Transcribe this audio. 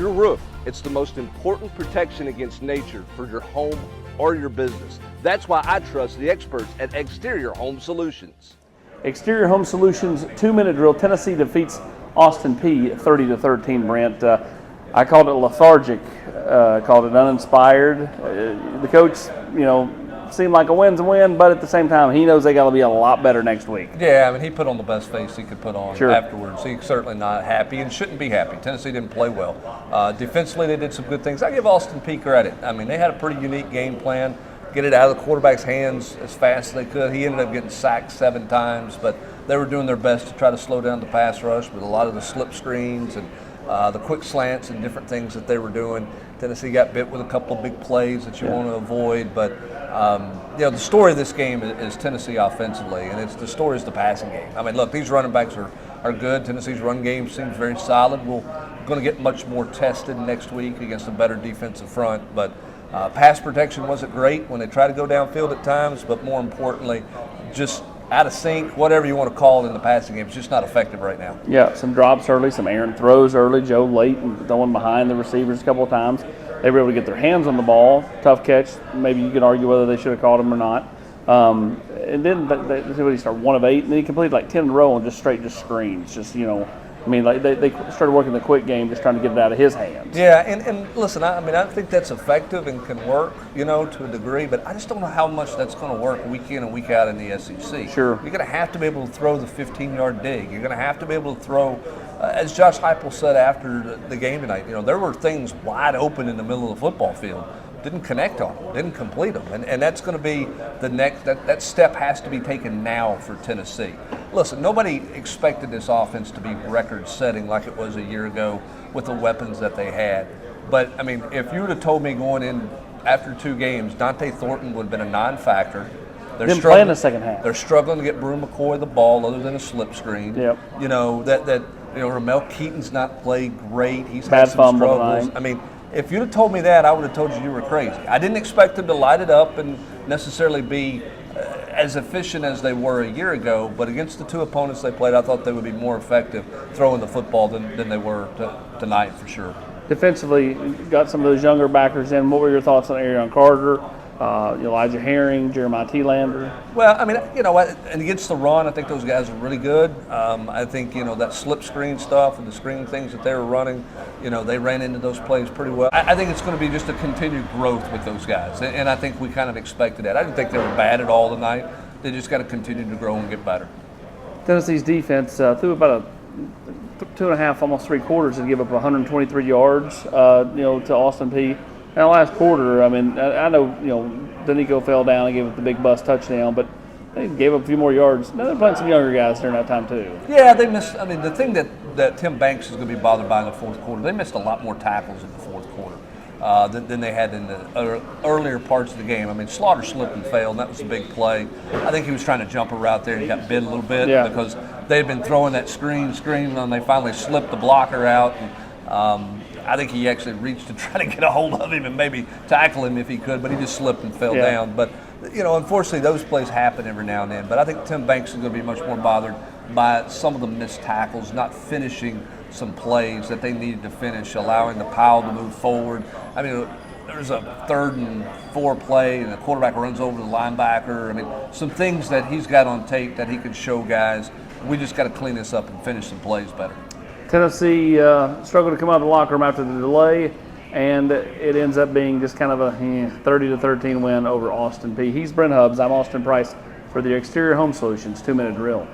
your roof. It's the most important protection against nature for your home or your business. That's why I trust the experts at Exterior Home Solutions. Exterior Home Solutions 2-minute drill. Tennessee defeats Austin Peay 30-13. Brent, I called it lethargic, called it uninspired. The coach, seemed like a win's a win, but at the same time, he knows they got to be a lot better next week. Yeah, I mean, he put on the best face he could put on Sure. afterwards. He's certainly not happy and shouldn't be happy. Tennessee didn't play well. Defensively, they did some good things. I give Austin Peay credit. I mean, they had a pretty unique game plan. Get it out of the quarterback's hands as fast as they could. He ended up getting sacked 7 times, but they were doing their best to try to slow down the pass rush with a lot of the slip screens and the quick slants and different things that they were doing. Tennessee got bit with a couple of big plays that you want to avoid, but the story of this game is Tennessee offensively, and the story is the passing game. I mean, look, these running backs are good. Tennessee's run game seems very solid. We're going to get much more tested next week against a better defensive front, but pass protection wasn't great when they tried to go downfield at times, but more importantly, just out of sync, whatever you want to call it in the passing game, it's just not effective right now. Yeah, some drops early, some errant throws early. Joe late and throwing behind the receivers a couple of times. They were able to get their hands on the ball. Tough catch. Maybe you could argue whether they should have caught him or not. And then he started 1 of 8, and then he completed like 10 in a row on just screens. They started working the quick game, just trying to get it out of his hands. Yeah, and listen, I think that's effective and can work, to a degree, but I just don't know how much that's going to work week in and week out in the SEC. Sure. You're going to have to be able to throw the 15-yard dig. You're going to have to be able to throw, as Josh Heupel said after the game tonight, there were things wide open in the middle of the football field. Didn't connect on them, didn't complete them. And that's going to be the next, that step has to be taken now for Tennessee. Listen, nobody expected this offense to be record-setting like it was a year ago with the weapons that they had. But, I mean, if you would have told me going in after 2 games, Dante Thornton would have been a non-factor. Didn't play in the second half. They're struggling to get Brew McCoy the ball other than a slip screen. Yep. Ramel Keaton's not played great. He's Bad had some fumble struggles. tonight. I mean, if you'd have told me that, I would have told you were crazy. I didn't expect them to light it up and necessarily be as efficient as they were a year ago, but against the 2 opponents they played, I thought they would be more effective throwing the football than they were tonight for sure. Defensively, got some of those younger backers in. What were your thoughts on Arion Carter, Elijah Herring, Jeremiah Thielander? Well, I mean, and against the run, I think those guys are really good. I think, that slip screen stuff and the screen things that they were running, they ran into those plays pretty well. I think it's going to be just a continued growth with those guys, and I think we kind of expected that. I didn't think they were bad at all tonight. They just got to continue to grow and get better. Tennessee's defense threw about 2.5, almost 3 quarters, and give up 123 yards, to Austin Peay. And the last quarter, I mean, I know, Danico fell down and gave up the big bust touchdown, but they gave up a few more yards. Now they're playing some younger guys during that time too. Yeah, they missed. I mean, the thing that Tim Banks is going to be bothered by in the fourth quarter, they missed a lot more tackles in the fourth quarter than they had in the earlier parts of the game. I mean, Slaughter slipped and failed, and that was a big play. I think he was trying to jump a route there and he got bit a little bit because they'd been throwing that screen, and they finally slipped the blocker out. And, I think he actually reached to try to get a hold of him and maybe tackle him if he could, but he just slipped and fell down. But, unfortunately, those plays happen every now and then. But I think Tim Banks is going to be much more bothered by some of the missed tackles, not finishing some plays that they needed to finish, allowing the pile to move forward. I mean, there's a 3rd and 4 play, and the quarterback runs over the linebacker. I mean, some things that he's got on tape that he can show guys. We just got to clean this up and finish some plays better. Tennessee struggled to come out of the locker room after the delay, and it ends up being just kind of a 30-13 win over Austin Peay. He's Brent Hubbs. I'm Austin Price for the Exterior Home Solutions 2-minute drill.